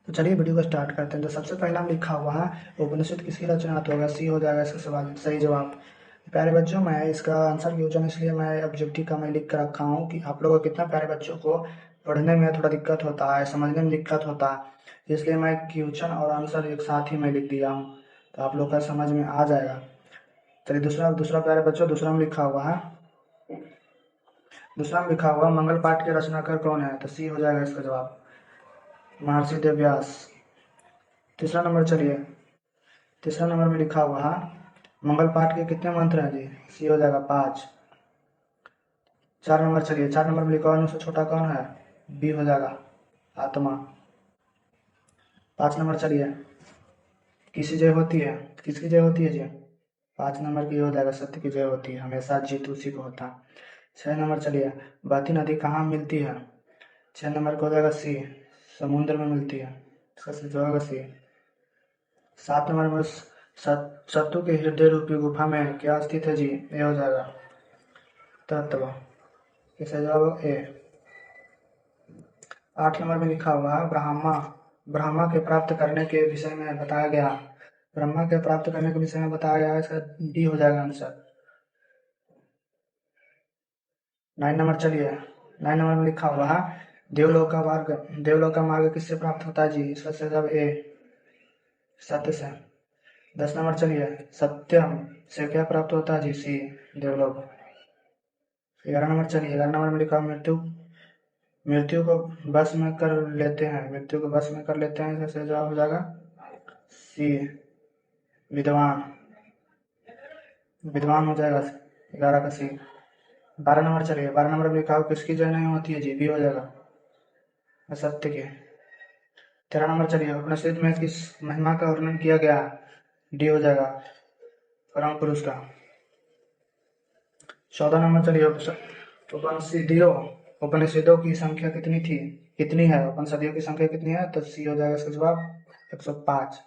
तो चलिए वीडियो को स्टार्ट करते हैं। तो सबसे पहला लिखा हुआ है उपनिषद किसकी रचना? तो होगा सी हो जाएगा इसका सवाल सही जवाब। प्यारे बच्चों, मैं इसका आंसर क्वेश्चन इसलिए मैं ऑब्जेक्टिव का मैं लिख कर रखा हूँ कि आप लोगों को कितना प्यारे बच्चों को पढ़ने में थोड़ा दिक्कत होता है, समझने में दिक्कत होता है, इसलिए मैं क्वेश्चन और आंसर एक साथ ही मैं लिख दिया हूँ, तो आप लोग का समझ में आ जाएगा। चलिए दूसरा दूसरा प्यारे बच्चों, दूसरा में लिखा हुआ है, दूसरा में लिखा हुआ मंगल पाठ के रचनाकार कौन है? तो सी हो जाएगा इसका जवाब, महर्षि वेदव्यास। तीसरा नंबर चलिए, तीसरा नंबर में लिखा हुआ है मंगल पाठ के कितने मंत्र हैं जी? सी हो जाएगा 5। चार नंबर चलिए, चार नंबर में लिखा हुआ सबसे छोटा कौन है? बी हो जाएगा, आत्मा। 5 नंबर चलिए, किसी जय होती है? किसकी जय होती है जी? 5 नंबर की हो जाएगा, सत्य की जय होती है, हमेशा जीत उसी को होता है। 6 नंबर चलिए, बहती नदी कहाँ मिलती है? 6 नंबर को हो जाएगा सी, समुद्र में मिलती है, इसका सही जवाब होगा सी। 7 नंबर में सत्तू के हृदय रूपी गुफा में क्या स्थित है जी? ए हो जाएगा, तत्व, इसका जवाब ए। 8 नंबर में लिखा हुआ है ब्रह्मा, ब्रह्मा के प्राप्त करने के विषय में बताया गया, ब्रह्मा के प्राप्त करने के विषय में बताया गया है, इसका डी हो जाएगा आंसर। 9 नंबर चलिए, 9 नंबर में लिखा हुआ है देवलोक का मार्ग, देवलोक का मार्ग किससे प्राप्त होता है जी? इसका सही जवाब ए, सत्य से। 10 नंबर चलिए, सत्यम से क्या प्राप्त होता है जी? सी, देवलोक। 11 नंबर चलिए, 11 नंबर में लिखा मृत्यु, मृत्यु को बस में कर लेते हैं, मृत्यु को बस में कर लेते हैं, इसका सही जवाब हो जाएगा सी, विद्वान, विद्वान हो जाएगा 11 का सी। 12 नंबर चलिए, 12 नंबर में लिखा हो किसकी जय नहीं होती है जी? बी हो जाएगा, असत्य के। 13 नंबर चलिए, उपनिषद में किस महिमा का वर्णन किया गया है? डी हो जाएगा, परम पुरुष का। 14 नंबर चलिए, उपनिषदों, उपनिषदों की संख्या कितनी थी? कितनी है उपनिषदों की संख्या कितनी है? तो सी हो जाएगा इसका जवाब 105।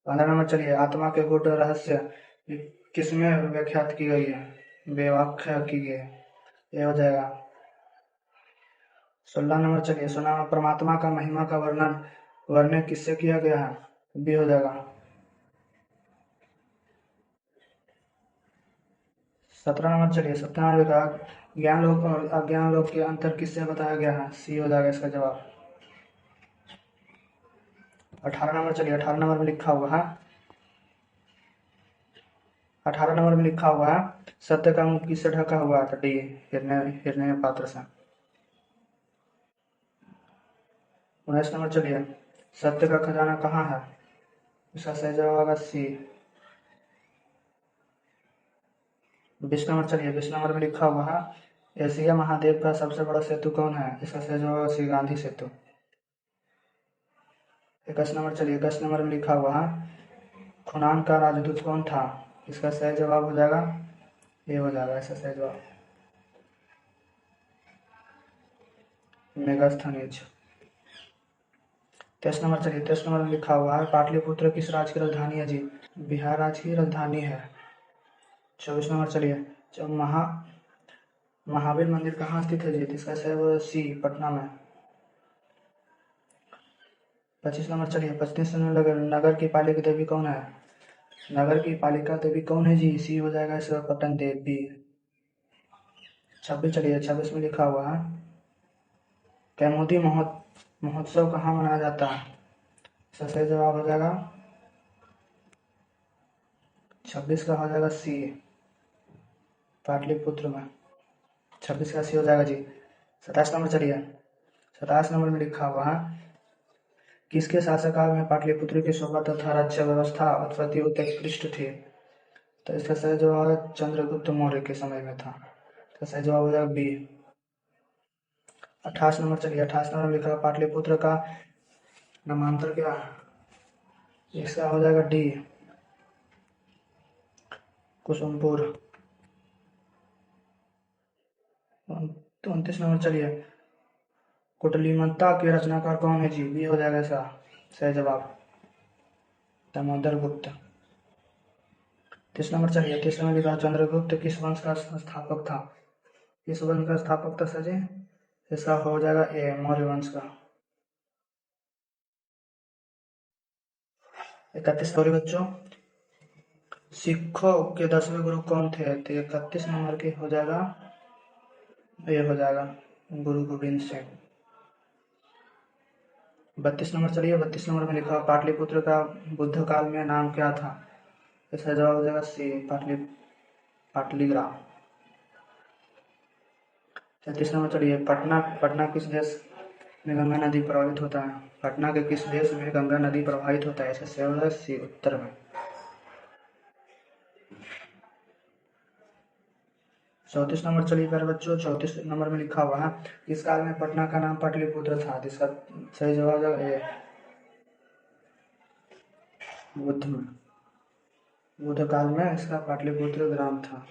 15 नंबर चलिए, आत्मा के गूढ़ रहस्य किसमें व्याख्यात की गई है? व्याख्या की गई है, ये हो जाएगा। 16 नंबर चलिए, सुना परमात्मा का महिमा का वर्णन वर्णन किससे किया गया है? बी हो जाएगा। 17 नंबर चलिए, 17 नंबर का ज्ञान लोक और अज्ञान लोक के अंतर किससे बताया गया है? सी हो जाएगा इसका जवाब। 18 नंबर चलिए, 18 नंबर में लिखा हुआ है, 18 नंबर में लिखा हुआ है सत्य का मुख किससे ढका हुआ था? डी, हिरण्य, हिरण्य पात्र से। 19 नंबर चलिए, सत्य का खजाना कहाँ है? इसका सही जवाब होगा सी। 20 नंबर चलिए, 20 नंबर में लिखा हुआ है एशिया महाद्वीप का सबसे बड़ा सेतु कौन है? इसका सही जवाब होगा सी, गांधी सेतु। 21 नंबर चलिए, 21 नंबर में लिखा हुआ है खुनान का राजदूत कौन था? इसका सही जवाब हो जाएगा, ये हो जाएगा इसका सही जवाब, मेगास्थनीज। 23 नंबर चलिए, 23 नंबर में लिखा हुआ है पाटलिपुत्र किस राज्य की राजधानी है जी? बिहार राज्य की राजधानी है। 24 नंबर चलिए, जब महावीर मंदिर कहाँ स्थित है जी? इसका सही जवाब सी, पटना में। 25 नंबर चलिए, 25 नंबर नगर की पालिका देवी कौन है? नगर की पालिका देवी कौन है जी? सी हो जाएगा इसका, पटन देवी। 26 चलिए, 26 में लिखा हुआ है कैमोदी महोत्सव कहाँ मनाया जाता है? इसका सही जवाब हो जाएगा 26 का हो जाएगा सी, पाटलिपुत्र में। 26 का सी हो जाएगा जी। 27 नंबर चलिए, 27 नंबर में लिखा हुआ है किसके शासनकाल में पाटलिपुत्र की शोभा तथा राज्य व्यवस्था उत्पत्ति उत्कृष्ट थी? तो इसका सही जवाब है चंद्रगुप्त मौर्य के समय में था, इसका सही जवाब हो जाएगा बी। 28 नंबर चलिए, 28 नंबर में लिखा है पाटलिपुत्र का नामांतर क्या है? इसका हो जाएगा डी, कुसुमपुर। 29 नंबर चलिए, कुटलिमत्ता के रचनाकार कौन है जी? बी हो जाएगा इसका सही जवाब, दामोदर गुप्त। 30 नंबर चलिए, 30 नंबर लिखा चंद्रगुप्त किस वंश का संस्थापक था? किस वंश का स्थापक था सर जी? इसका हो जाएगा ए, मौर्य वंश का। 31 सॉरी बच्चों, सिखों के 10वें गुरु कौन थे? तो 31 नंबर के हो जाएगा, ये हो जाएगा गुरु गोविंद सिंह। 32 नंबर चलिए, 32 नंबर में लिखा पाटलिपुत्र का बुद्ध काल में नाम क्या था? इसका जवाब हो जाएगा सी, पाटलिग्राम। 33 नंबर चलिए, पटना पटना किस देश में गंगा नदी प्रवाहित होता है? पटना के किस देश में गंगा नदी प्रवाहित होता है? इसका सही हो जाएगा सी, उत्तर में। 34 नंबर चलिए प्यारे बच्चों, 34 नंबर में लिखा हुआ है इस काल में पटना का नाम पाटलिपुत्र था। इसका सही जवाब हो जाएगा ए, बुद्ध काल में इसका पाटलिपुत्र ग्राम था।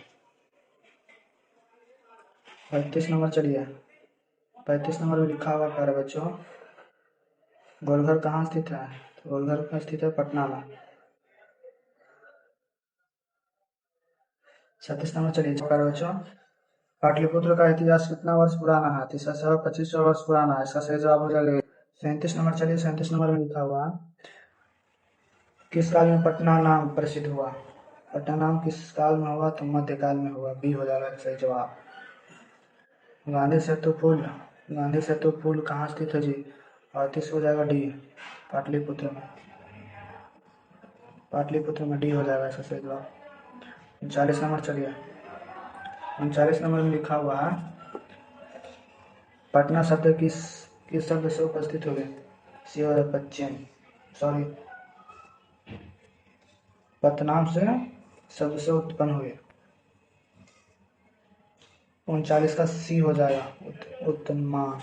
35 नंबर चलिए, 35 नंबर में लिखा हुआ प्यारे बच्चों, गोलघर कहाँ स्थित है? तो गोलघर कहाँ स्थित है? पटना में। 36 नंबर चलिए प्यारे बच्चों, पाटलिपुत्र का इतिहास कितना वर्ष पुराना है? तो इसका जवाब 2500 वर्ष पुराना है। इसका सही जवाब हो जाएगा 37 नंबर चलिए, 37 नंबर में लिखा हुआ किस काल में पटना नाम प्रसिद्ध हुआ? पटना नाम किस काल में हुआ? तो मध्यकाल में हुआ, बी हो जाएगा सही जवाब। गांधी सेतु पुल कहाँ स्थित है जी? 38 हो जाएगा डी, पाटलिपुत्र में। पाटलिपुत्र में डी हो जाएगा इसका सही जवाब। 39 नंबर चलिए, 39 नंबर में लिखा हुआ है पटना शब्द किस शब्द से उपस्थित हुए? सी और पश्चिम, सॉरी, पतनाम से शब्द से उत्पन्न हुए। 39 का सी हो जाएगा, उत्तमान,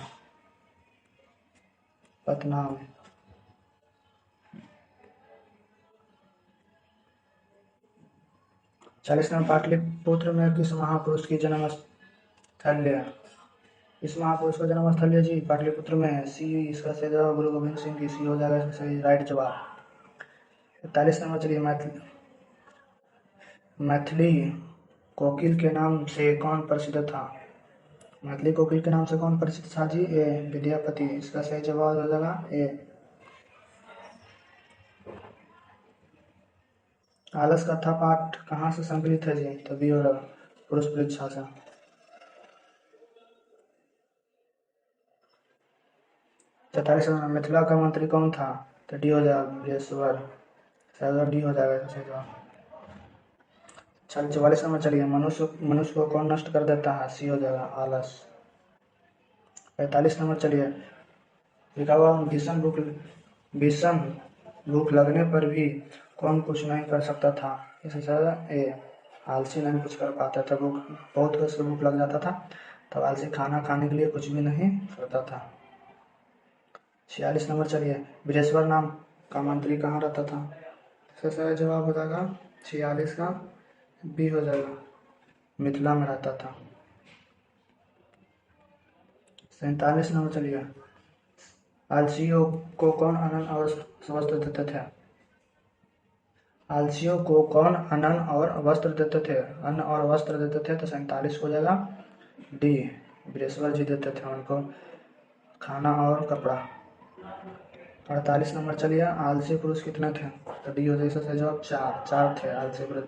पतनाम। 40 नंबर, पाटलिपुत्र में किस महापुरुष की जन्म स्थल है? इस महापुरुष का जन्म स्थल है जी पाटलिपुत्र में है, सी। इसका सही जवाब गुरु गोविंद सिंह की, सी हो जाएगा इसका सही राइट जवाब। 41 नंबर चलिए, मैथिली कोकिल के नाम से कौन प्रसिद्ध था? मैथिली कोकिल के नाम से कौन प्रसिद्ध था जी? ए, विद्यापति। इसका सही जवाब हो जाएगा ए। आलस कथा पाठ कहाँ से संकलित है जी? तो बी होगा पुरुष परीक्षा से। 43 नंबर, मिथिला का मंत्री कौन था? तो डी हो जाएगा बृहस्पति, डी हो जाएगा सही जवाब। 44 नंबर चलिए, मनुष्य को कौन नष्ट कर देता है? सी हो जाएगा आलस। 45 नंबर चलिए, लिखा हुआ भीषण भूख लगने पर भी कौन कुछ नहीं कर सकता था? इससे ज्यादा ए, आलसी नहीं कुछ कर पाता था। भूख बहुत जोर से भूख लग जाता था तब आलसी खाना खाने के लिए कुछ भी नहीं करता था। 46 नंबर चलिए, बृहस्पति नाम का मंत्री कहाँ रहता था? इसका सही जवाब हो जाएगा 46 का बी हो जाएगा, मिथिला में रहता था। 47 नंबर चलिए, आलसियों को कौन अन्न और वस्त्र देते थे? आलसियों को कौन अन्न और वस्त्र देते थे? अन्न और वस्त्र देते थे, तो 47 हो जाएगा डी, बृहस्पति जी देते थे उनको खाना और कपड़ा। 48 नंबर चलिए, आलसी पुरुष कितने थे? तो डी हो जाएगा सही जवाब, चार थे आलसी पुरुष।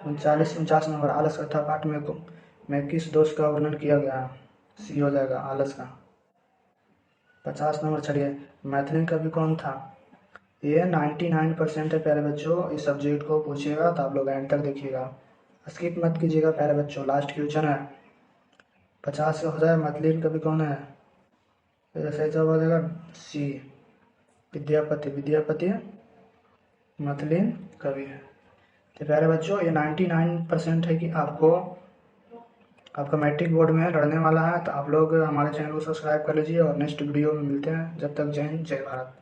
49 नंबर, आलस कथा पाठ में किस दोष का वर्णन किया गया? सी हो जाएगा आलस का। 50 नंबर चलिए, मैथिली कवि कौन था? ये 99% है प्यारे बच्चों, इस सब्जेक्ट को पूछेगा तो आप लोग एंड तक देखिएगा, स्किप मत कीजिएगा प्यारे बच्चों, लास्ट क्वेश्चन है। 50 हो जाए, मैथिली कवि कौन है? सही जवाब हो जाएगा सी, विद्यापति मैथिली कवि है। तो प्यारे बच्चों, ये 99% है कि आपका मैट्रिक बोर्ड में लड़ने वाला है। तो आप लोग हमारे चैनल को सब्सक्राइब कर लीजिए और नेक्स्ट वीडियो में मिलते हैं। जब तक जय हिंद, जय भारत।